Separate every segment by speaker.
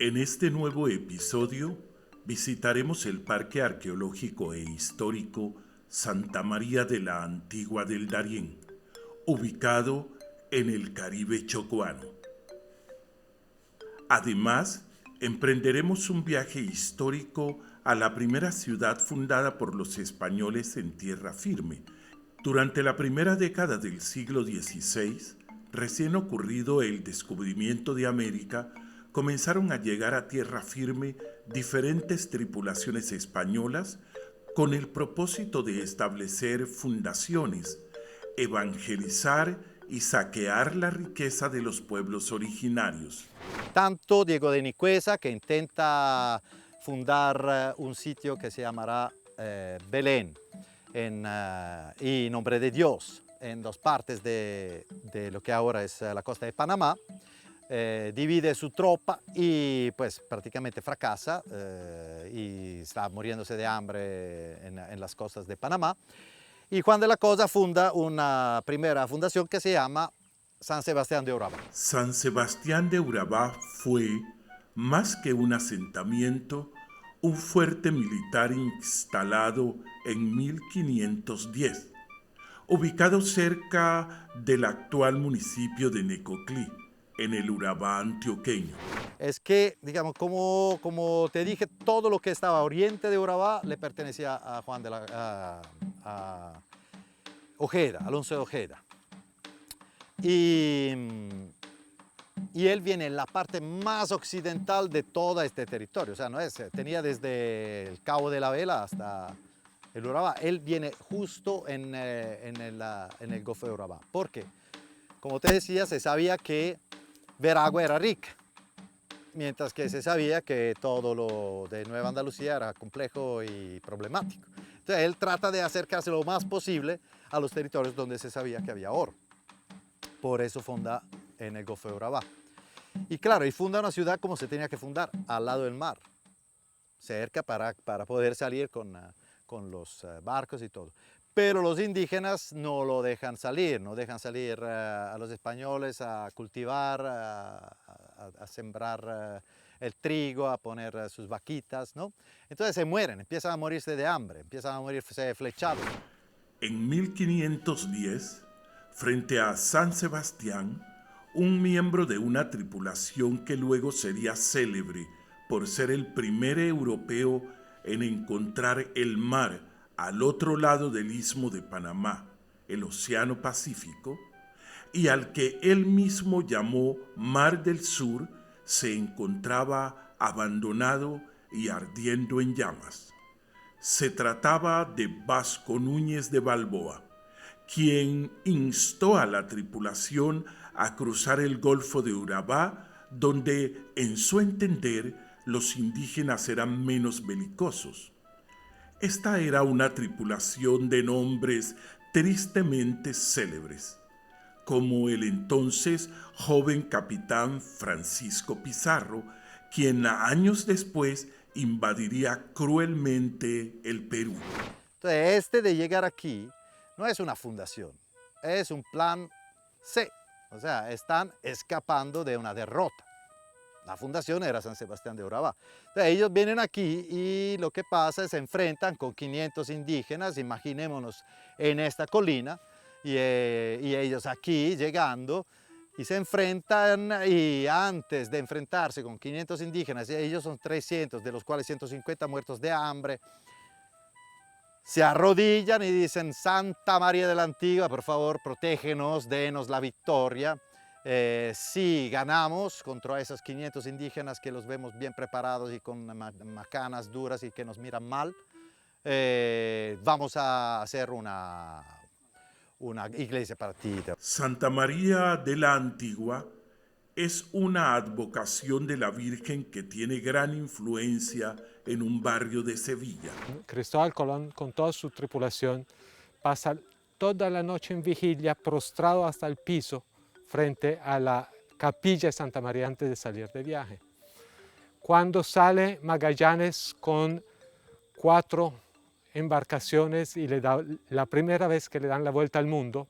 Speaker 1: En este nuevo episodio visitaremos el Parque Arqueológico e Histórico Santa María de la Antigua del Darién, ubicado en el Caribe chocoano. Además, emprenderemos un viaje histórico a la primera ciudad fundada por los españoles en tierra firme. Durante la primera década del siglo XVI, recién ocurrido el descubrimiento de América, comenzaron a llegar a tierra firme diferentes tripulaciones españolas con el propósito de establecer fundaciones, evangelizar y saquear la riqueza de los pueblos originarios.
Speaker 2: Tanto Diego de Nicuesa, que intenta fundar un sitio que se llamará Belén, y Nombre de Dios, en dos partes de lo que ahora es la costa de Panamá. Divide su tropa y pues prácticamente fracasa y está muriéndose de hambre en las costas de Panamá. Y Juan de la Cosa funda una primera fundación que se llama San Sebastián de Urabá.
Speaker 1: San Sebastián de Urabá fue, más que un asentamiento, un fuerte militar instalado en 1510, ubicado cerca del actual municipio de Necoclí, en el Urabá antioqueño.
Speaker 2: Es que, digamos, como te dije, todo lo que estaba a oriente de Urabá le pertenecía a Juan de la a Ojeda, Alonso de Ojeda. Y él viene en la parte más occidental de todo este territorio. O sea, no es, tenía desde el Cabo de la Vela hasta el Urabá. Él viene justo en el Golfo de Urabá. Porque, como te decía, se sabía que Veragua era rica, mientras que se sabía que todo lo de Nueva Andalucía era complejo y problemático. Entonces él trata de acercarse lo más posible a los territorios donde se sabía que había oro. Por eso funda en el Golfo de Urabá. Y claro, y funda una ciudad como se tenía que fundar, al lado del mar, cerca para poder salir con los barcos y todo. Pero los indígenas no lo dejan salir, no dejan salir a los españoles a cultivar, a sembrar el trigo, a poner sus vaquitas, ¿no? Entonces se mueren, empiezan a morirse de hambre, empiezan a morirse flechados.
Speaker 1: En 1510, frente a San Sebastián, un miembro de una tripulación que luego sería célebre por ser el primer europeo en encontrar el mar al otro lado del istmo de Panamá, el Océano Pacífico, y al que él mismo llamó Mar del Sur, se encontraba abandonado y ardiendo en llamas. Se trataba de Vasco Núñez de Balboa, quien instó a la tripulación a cruzar el Golfo de Urabá, donde, en su entender, los indígenas eran menos belicosos. Esta era una tripulación de nombres tristemente célebres, como el entonces joven capitán Francisco Pizarro, quien años después invadiría cruelmente el Perú.
Speaker 2: Entonces este de llegar aquí no es una fundación, es un plan C. O sea, están escapando de una derrota. La fundación era San Sebastián de Urabá. Entonces, ellos vienen aquí y lo que pasa es que se enfrentan con 500 indígenas, imaginémonos en esta colina, y ellos aquí llegando y se enfrentan, y antes de enfrentarse con 500 indígenas, ellos son 300, de los cuales 150 muertos de hambre, se arrodillan y dicen: Santa María de la Antigua, por favor, protégenos, denos la victoria. Si ganamos contra esos 500 indígenas que los vemos bien preparados y con macanas duras y que nos miran mal, vamos a hacer una iglesia para ti.
Speaker 1: Santa María de la Antigua es una advocación de la Virgen que tiene gran influencia en un barrio de Sevilla.
Speaker 3: Cristóbal Colón, con toda su tripulación, pasa toda la noche en vigilia, prostrado hasta el piso, frente a la capilla de Santa María antes de salir de viaje. Cuando sale Magallanes con 4 embarcaciones y le da la primera vez que le dan la vuelta al mundo,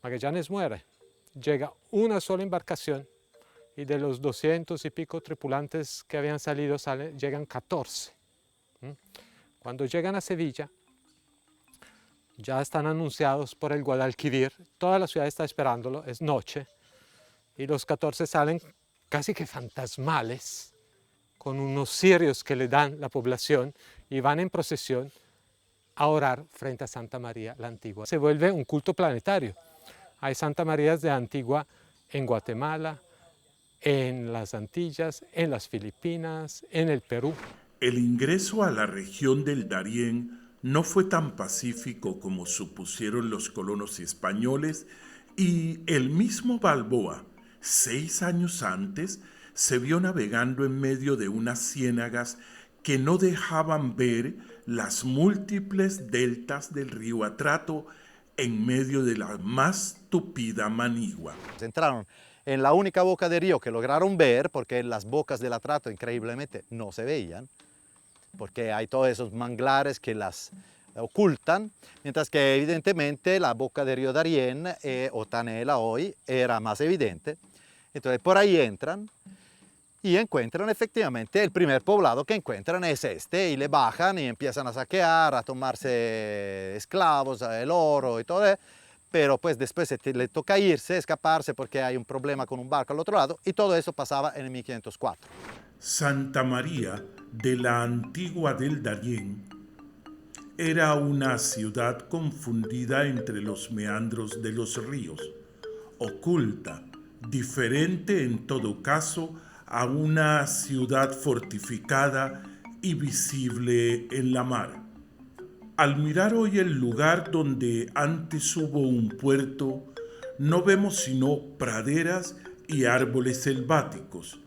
Speaker 3: Magallanes muere. Llega una sola embarcación y de los 200 y pico tripulantes que habían salido llegan 14. Cuando llegan a Sevilla, ya están anunciados por el Guadalquivir, toda la ciudad está esperándolo, es noche, y los 14 salen casi que fantasmales, con unos cirios que le dan la población, y van en procesión a orar frente a Santa María la Antigua. Se vuelve un culto planetario. Hay Santa Marías de Antigua en Guatemala, en las Antillas, en las Filipinas, en el Perú.
Speaker 1: El ingreso a la región del Darién no fue tan pacífico como supusieron los colonos españoles, y el mismo Balboa, 6 años antes, se vio navegando en medio de unas ciénagas que no dejaban ver las múltiples deltas del río Atrato en medio de la más tupida Manigua.
Speaker 2: Entraron en la única boca del río que lograron ver, porque las bocas del Atrato increíblemente no se veían, porque hay todos esos manglares que las ocultan, mientras que evidentemente la boca del río Darién o Tanela hoy era más evidente. Entonces por ahí entran y encuentran efectivamente el primer poblado que encuentran es este, y le bajan y empiezan a saquear, a tomarse esclavos, el oro y todo, pero pues después le toca irse, escaparse porque hay un problema con un barco al otro lado, y todo eso pasaba en el 1504.
Speaker 1: Santa María de la Antigua del Darién era una ciudad confundida entre los meandros de los ríos, oculta, diferente en todo caso a una ciudad fortificada y visible en la mar. Al mirar hoy el lugar donde antes hubo un puerto, no vemos sino praderas y árboles selváticos.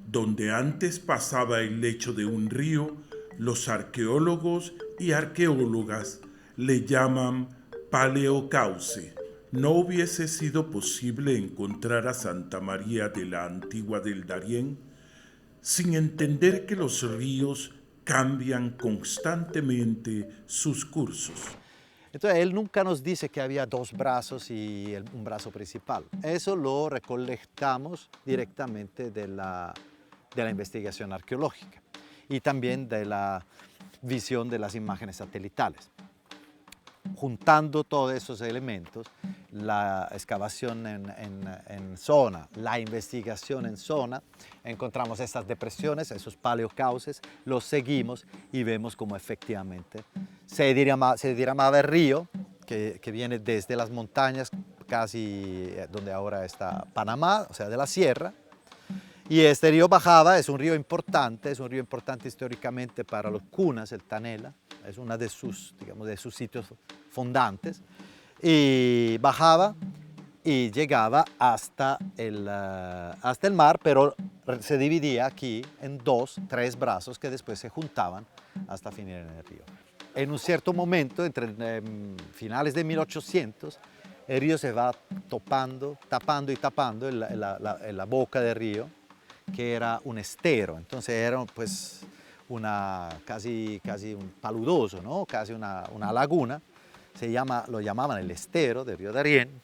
Speaker 1: Donde antes pasaba el lecho de un río, los arqueólogos y arqueólogas le llaman Paleocauce. No hubiese sido posible encontrar a Santa María de la Antigua del Darién sin entender que los ríos cambian constantemente sus cursos.
Speaker 2: Entonces él nunca nos dice que había dos brazos y un brazo principal. Eso lo recolectamos directamente de la investigación arqueológica y también de la visión de las imágenes satelitales. Juntando todos esos elementos, la excavación en zona, la investigación en zona, encontramos estas depresiones, esos paleocauces, los seguimos y vemos cómo efectivamente se diramaba el río que viene desde las montañas, casi donde ahora está Panamá, o sea, de la sierra. Y este río bajaba, es un río importante históricamente para los cunas, el Tanela, es uno de sus sitios fondantes, y bajaba y llegaba hasta el mar, pero se dividía aquí en 2, 3 brazos que después se juntaban hasta finir en el río. En un cierto momento, entre finales de 1800, el río se va tapando en la boca del río, que era un estero, entonces era pues casi un paludoso, ¿no? Casi una laguna, lo llamaban el estero del río Darién,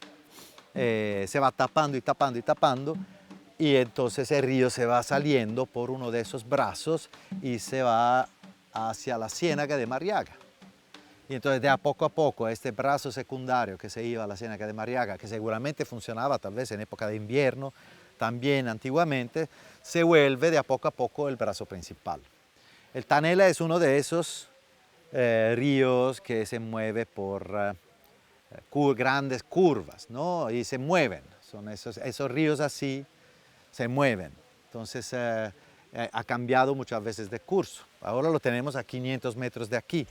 Speaker 2: se va tapando y entonces el río se va saliendo por uno de esos brazos y se va hacia la ciénaga de Mariaga. Y entonces de a poco este brazo secundario que se iba a la ciénaga de Mariaga, que seguramente funcionaba tal vez en época de invierno, también antiguamente, se vuelve de a poco el brazo principal. El Tanela es uno de esos ríos que se mueve por grandes curvas, ¿no? Y se mueven, son esos ríos así, se mueven. Entonces ha cambiado muchas veces de curso. Ahora lo tenemos a 500 metros de aquí.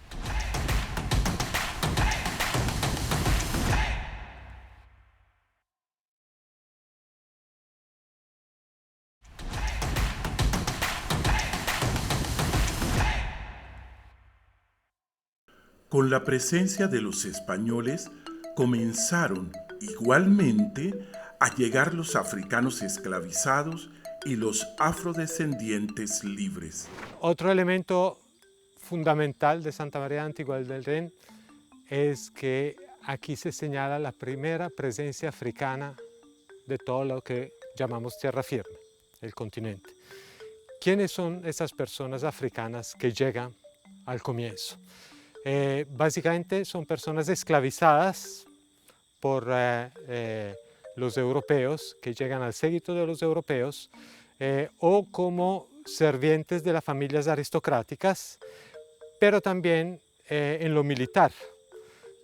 Speaker 1: Con la presencia de los españoles, comenzaron igualmente a llegar los africanos esclavizados y los afrodescendientes libres.
Speaker 3: Otro elemento fundamental de Santa María Antigua del Darién es que aquí se señala la primera presencia africana de todo lo que llamamos tierra firme. el continente. ¿Quiénes son esas personas africanas que llegan al comienzo? Básicamente son personas esclavizadas por los europeos, que llegan al séquito de los europeos, o como servientes de las familias aristocráticas, pero también en lo militar.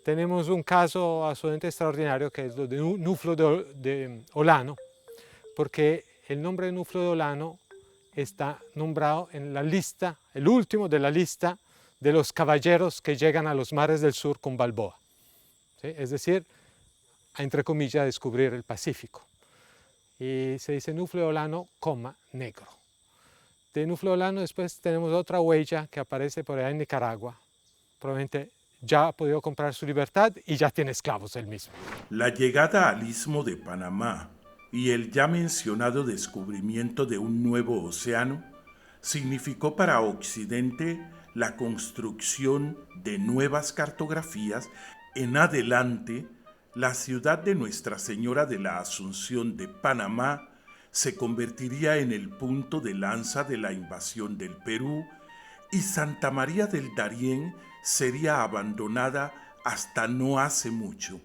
Speaker 3: Tenemos un caso absolutamente extraordinario que es lo de Nuflo de Olano, porque el nombre de Nuflo de Olano está nombrado en la lista, el último de la lista de los caballeros que llegan a los mares del sur con Balboa. ¿Sí? Es decir, entre comillas, a descubrir el Pacífico. Y se dice Nuflo de Olano, negro. De Nuflo de Olano después tenemos otra huella que aparece por allá en Nicaragua. Probablemente ya ha podido comprar su libertad y ya tiene esclavos él mismo.
Speaker 1: La llegada al Istmo de Panamá y el ya mencionado descubrimiento de un nuevo océano significó para Occidente la construcción de nuevas cartografías. En adelante, la ciudad de Nuestra Señora de la Asunción de Panamá se convertiría en el punto de lanza de la invasión del Perú y Santa María del Darién sería abandonada hasta no hace mucho.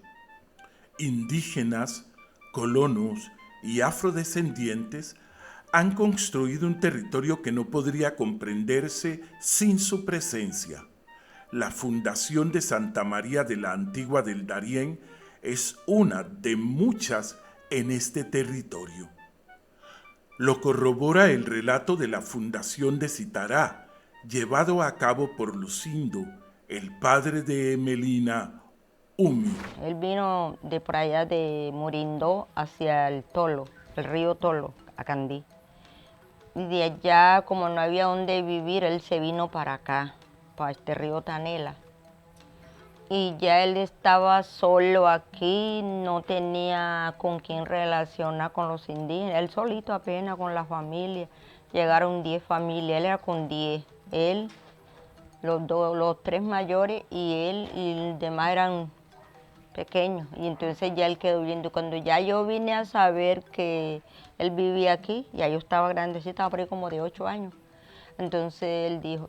Speaker 1: Indígenas, colonos y afrodescendientes han construido un territorio que no podría comprenderse sin su presencia. La fundación de Santa María de la Antigua del Darién es una de muchas en este territorio. Lo corrobora el relato de la fundación de Citará, llevado a cabo por Lucindo, el padre de Emelina, Umi.
Speaker 4: Él vino de por allá de Murindo hacia el Tolo, el río Tolo, a Candí. Y de allá, como no había donde vivir, él se vino para acá, para este río Tanela. Y ya él estaba solo aquí, no tenía con quién relacionar con los indígenas. Él solito apenas con la familia. Llegaron 10 familias, él era con 10. Él, los 3 mayores y él y los demás eran pequeños. Y entonces ya él quedó viviendo. Cuando ya yo vine a saber que él vivía aquí, ya yo estaba grandecita, estaba por ahí como de 8 años. Entonces él dijo,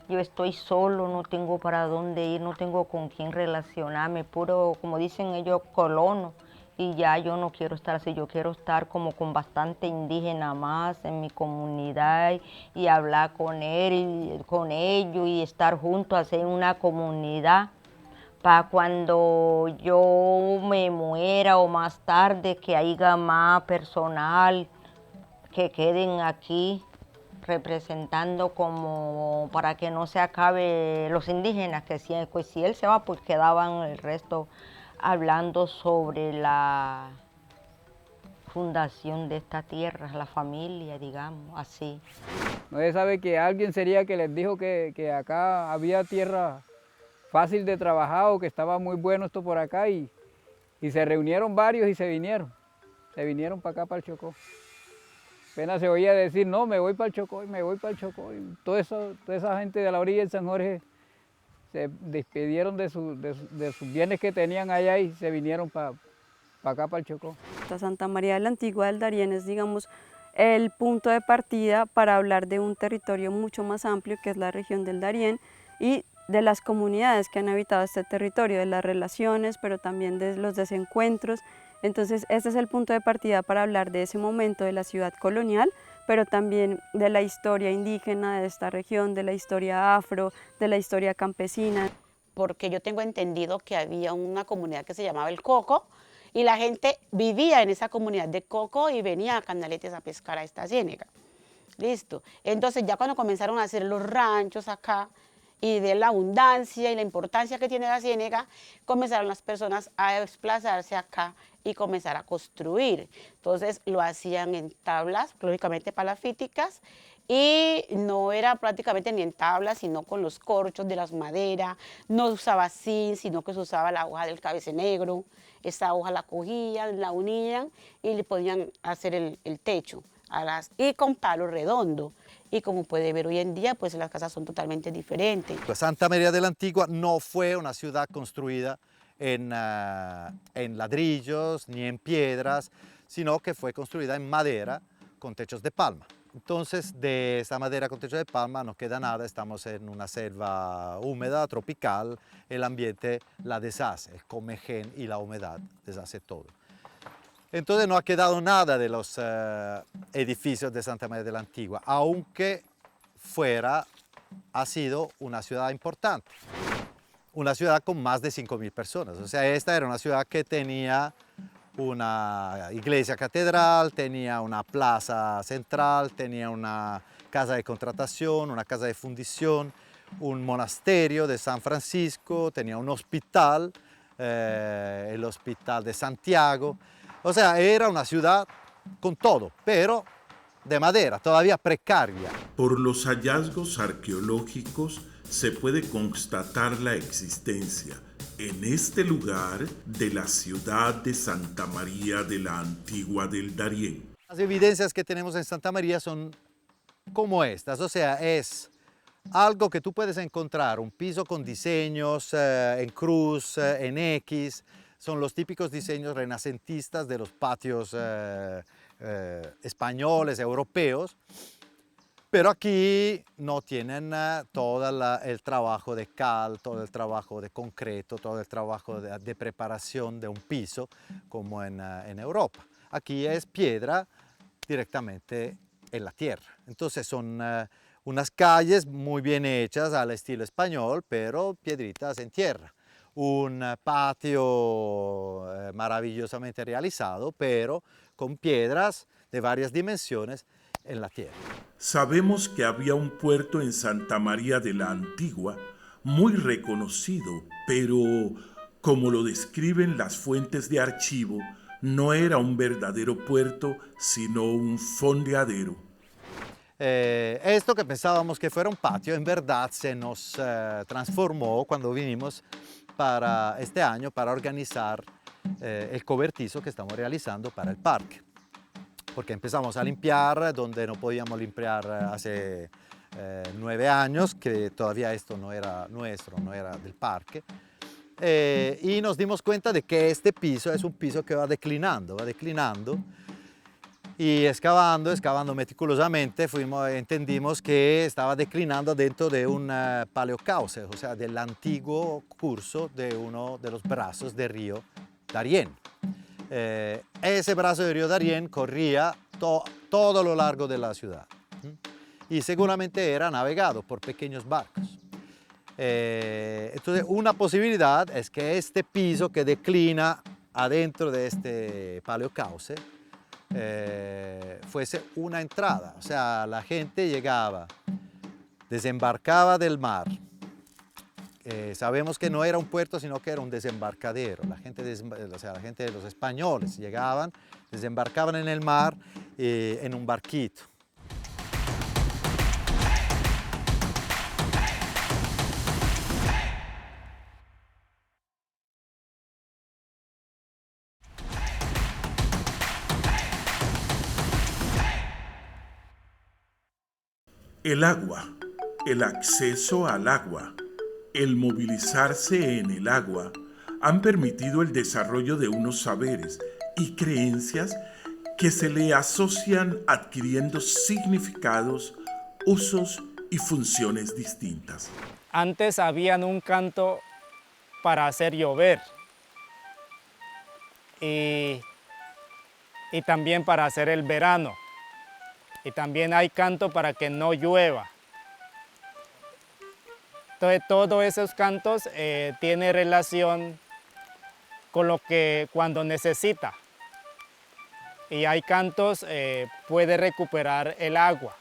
Speaker 4: yo estoy solo, no tengo para dónde ir, no tengo con quién relacionarme, puro, como dicen ellos, colono. Y ya yo no quiero estar así, yo quiero estar como con bastante indígena más en mi comunidad y hablar con él, con ellos y estar juntos, hacer una comunidad para cuando yo me muera o más tarde que haya más personal que queden aquí representando como para que no se acabe los indígenas, que si él se va, pues quedaban el resto hablando sobre la fundación de esta tierra, la familia, digamos, así.
Speaker 5: No se sabe que alguien sería que les dijo que acá había tierra fácil de trabajar o que estaba muy bueno esto por acá y se reunieron varios y se vinieron para acá, para el Chocó. Apenas se oía decir, no, me voy para el Chocó, me voy para el Chocó. Y toda esa gente de la orilla del San Jorge se despidieron de sus bienes que tenían allá y se vinieron para acá, para el Chocó.
Speaker 6: Santa María de la Antigua del Darién es, digamos, el punto de partida para hablar de un territorio mucho más amplio que es la región del Darién y de las comunidades que han habitado este territorio, de las relaciones, pero también de los desencuentros. Entonces, este es el punto de partida para hablar de ese momento de la ciudad colonial, pero también de la historia indígena de esta región, de la historia afro, de la historia campesina.
Speaker 7: Porque yo tengo entendido que había una comunidad que se llamaba el Coco y la gente vivía en esa comunidad de Coco y venía a Canaletes a pescar a esta ciénaga. Listo. Entonces, ya cuando comenzaron a hacer los ranchos acá, y de la abundancia y la importancia que tiene la ciénaga, comenzaron las personas a desplazarse acá y comenzar a construir. Entonces lo hacían en tablas, lógicamente palafíticas, y no era prácticamente ni en tablas, sino con los corchos de las maderas. No usaba zinc, sino que se usaba la hoja del cabecenegro. Esa hoja la cogían, la unían y le podían hacer el techo. Y con palo redondo. Y como puede ver hoy en día, pues las casas son totalmente diferentes.
Speaker 2: Santa María de la Antigua no fue una ciudad construida en ladrillos ni en piedras, sino que fue construida en madera con techos de palma. Entonces, de esta madera con techo de palma no queda nada, estamos en una selva húmeda, tropical, el ambiente la deshace, el comején y la humedad deshace todo. Entonces no ha quedado nada de los edificios de Santa María de la Antigua, aunque ha sido una ciudad importante, una ciudad con más de 5.000 personas. O sea, esta era una ciudad que tenía una iglesia catedral, tenía una plaza central, tenía una casa de contratación, una casa de fundición, un monasterio de San Francisco, tenía un hospital, el Hospital de Santiago. O sea, era una ciudad con todo, pero de madera, todavía precaria.
Speaker 1: Por los hallazgos arqueológicos se puede constatar la existencia en este lugar de la ciudad de Santa María de la Antigua del Darién.
Speaker 2: Las evidencias que tenemos en Santa María son como estas, o sea, es algo que tú puedes encontrar, un piso con diseños en cruz, en X, son los típicos diseños renacentistas de los patios españoles, europeos, pero aquí no tienen todo el trabajo de cal, todo el trabajo de concreto, todo el trabajo de preparación de un piso como en Europa. Aquí es piedra directamente en la tierra. Entonces son unas calles muy bien hechas al estilo español, pero piedritas en tierra. Un patio maravillosamente realizado, pero con piedras de varias dimensiones en la tierra.
Speaker 1: Sabemos que había un puerto en Santa María de la Antigua muy reconocido, pero como lo describen las fuentes de archivo, no era un verdadero puerto, sino un fondeadero.
Speaker 2: Esto que pensábamos que fuera un patio, en verdad se nos transformó cuando vinimos para este año para organizar el cobertizo que estamos realizando para el parque. Porque empezamos a limpiar donde no podíamos limpiar hace 9 años, que todavía esto no era nuestro, no era del parque. Y nos dimos cuenta de que este piso es un piso que va declinando. Y excavando meticulosamente, entendimos que estaba declinando dentro de un paleocauce, o sea, del antiguo curso de uno de los brazos del río Darién. Ese brazo del río Darién corría todo lo largo de la ciudad y seguramente era navegado por pequeños barcos. Entonces, una posibilidad es que este piso que declina adentro de este paleocauce fuese una entrada, o sea, la gente llegaba, desembarcaba del mar. Sabemos que no era un puerto, sino que era un desembarcadero. La gente de los españoles llegaban, desembarcaban en el mar en un barquito.
Speaker 1: El agua, el acceso al agua, el movilizarse en el agua han permitido el desarrollo de unos saberes y creencias que se le asocian adquiriendo significados, usos y funciones distintas.
Speaker 8: Antes habían un canto para hacer llover y también para hacer el verano. Y también hay canto para que no llueva. Entonces, todos esos cantos tienen relación con lo que cuando necesita. Y hay cantos, puede recuperar el agua.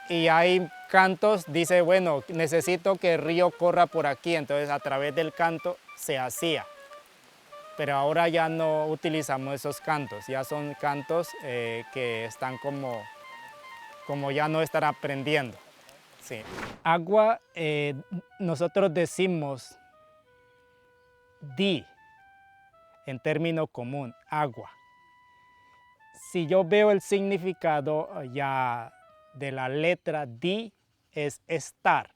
Speaker 8: Y hay cantos, dice, bueno, necesito que el río corra por aquí, entonces a través del canto se hacía. Pero ahora ya no utilizamos esos cantos, ya son cantos que están como ya no estar aprendiendo. Sí. Agua, nosotros decimos di, en término común, agua. Si yo veo el significado ya de la letra di, es estar.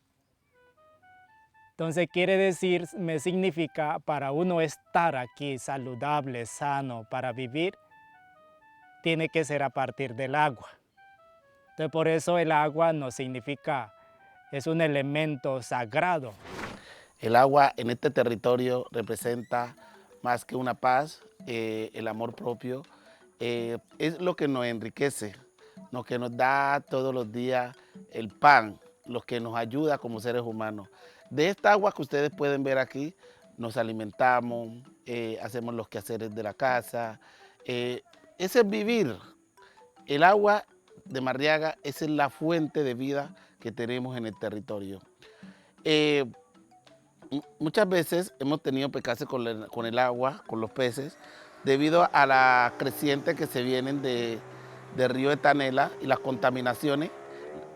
Speaker 8: Entonces quiere decir, me significa para uno estar aquí saludable, sano, para vivir, tiene que ser a partir del agua. Entonces por eso el agua no significa, es un elemento sagrado.
Speaker 9: El agua en este territorio representa más que una paz, el amor propio, es lo que nos enriquece, lo que nos da todos los días el pan, lo que nos ayuda como seres humanos. De esta agua que ustedes pueden ver aquí, nos alimentamos, hacemos los quehaceres de la casa, ese es vivir. El agua de Marriaga, esa es la fuente de vida que tenemos en el territorio. Muchas veces hemos tenido percances con el agua, con los peces, debido a las crecientes que se vienen del río de Tanela y las contaminaciones,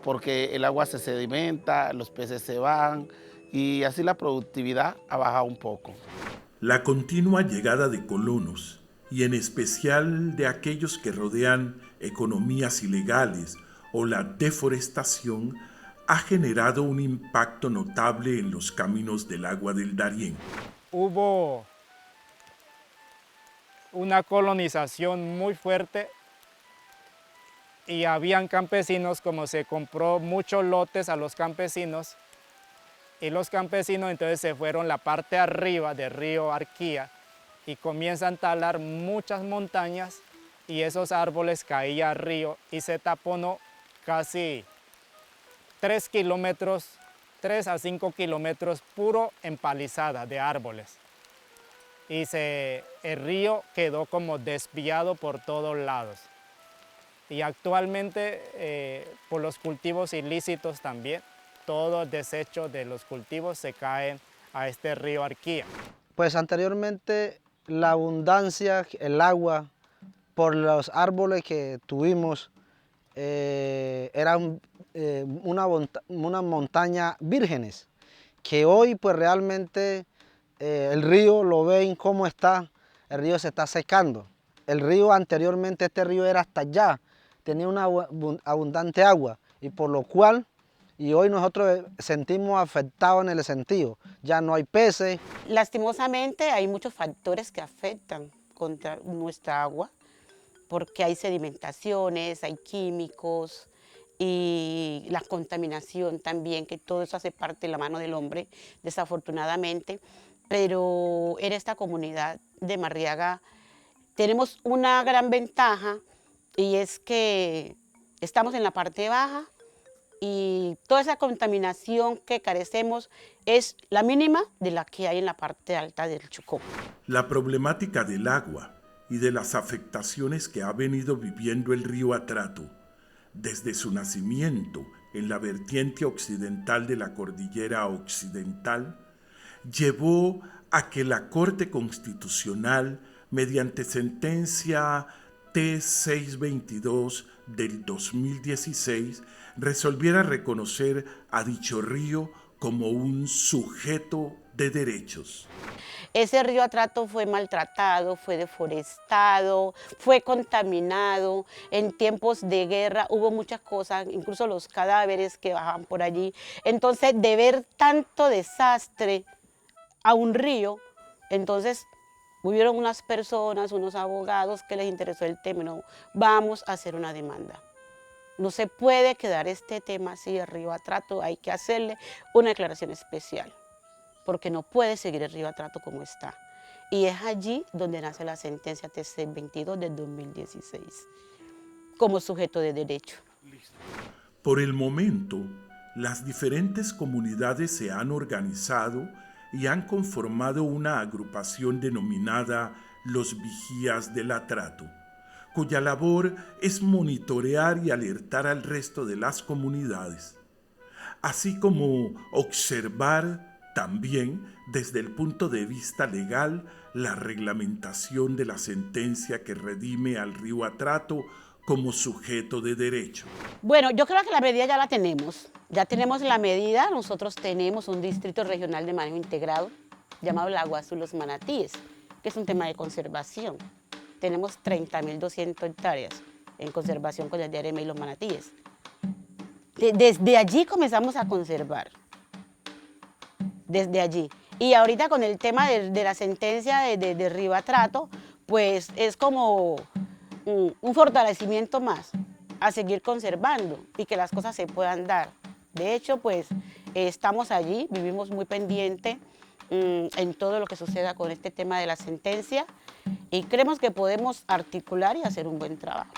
Speaker 9: porque el agua se sedimenta, los peces se van y así la productividad ha bajado un poco.
Speaker 1: La continua llegada de colonos, y en especial de aquellos que rodean economías ilegales o la deforestación, ha generado un impacto notable en los caminos del agua del Darién.
Speaker 8: Hubo una colonización muy fuerte y habían campesinos, como se compró muchos lotes a los campesinos, y los campesinos entonces se fueron la parte arriba del río Arquía y comienzan a talar muchas montañas y esos árboles caían al río y se taponó casi 3 a 5 kilómetros puro empalizada de árboles. Y el río quedó como desviado por todos lados. Y actualmente por los cultivos ilícitos también, todo el desecho de los cultivos se caen a este río Arquía.
Speaker 10: Pues anteriormente la abundancia, el agua, por los árboles que tuvimos, eran una montaña vírgenes, que hoy pues realmente el río, lo ven cómo está, el río se está secando. El río anteriormente, este río era hasta allá, tenía una abundante agua, y por lo cual, y hoy nosotros sentimos afectados en el sentido, ya no hay peces.
Speaker 7: Lastimosamente hay muchos factores que afectan contra nuestra agua, porque hay sedimentaciones, hay químicos y la contaminación también, que todo eso hace parte de la mano del hombre, desafortunadamente. Pero en esta comunidad de Marriaga tenemos una gran ventaja, y es que estamos en la parte baja y toda esa contaminación que carecemos es la mínima de la que hay en la parte alta del Chocó.
Speaker 1: La problemática del agua y de las afectaciones que ha venido viviendo el río Atrato desde su nacimiento en la vertiente occidental de la cordillera occidental llevó a que la Corte Constitucional, mediante sentencia T-622 del 2016, resolviera reconocer a dicho río como un sujeto de derechos.
Speaker 7: Ese río Atrato fue maltratado, fue deforestado, fue contaminado. En tiempos de guerra hubo muchas cosas, incluso los cadáveres que bajaban por allí. Entonces, de ver tanto desastre a un río, entonces hubieron unas personas, unos abogados que les interesó el tema. No, vamos a hacer una demanda. No se puede quedar este tema así, el río Atrato, hay que hacerle una declaración especial, porque no puede seguir el río Atrato como está. Y es allí donde nace la sentencia T-622 del 2016, como sujeto de derecho.
Speaker 1: Por el momento, las diferentes comunidades se han organizado y han conformado una agrupación denominada Los Vigías del Atrato, cuya labor es monitorear y alertar al resto de las comunidades, así como observar también desde el punto de vista legal la reglamentación de la sentencia que redime al río Atrato como sujeto de derecho.
Speaker 7: Bueno, yo creo que la medida ya la tenemos. Ya tenemos la medida. Nosotros tenemos un distrito regional de manejo integrado llamado Lago Azul Los Manatíes, que es un tema de conservación. Tenemos 30.200 hectáreas en conservación con el DRM y Los Manatíes. Desde allí comenzamos a conservar. Desde allí. Y ahorita con el tema de la sentencia de Río Atrato, pues es como un fortalecimiento más a seguir conservando y que las cosas se puedan dar. De hecho, pues estamos allí, vivimos muy pendiente en todo lo que suceda con este tema de la sentencia y creemos que podemos articular y hacer un buen trabajo.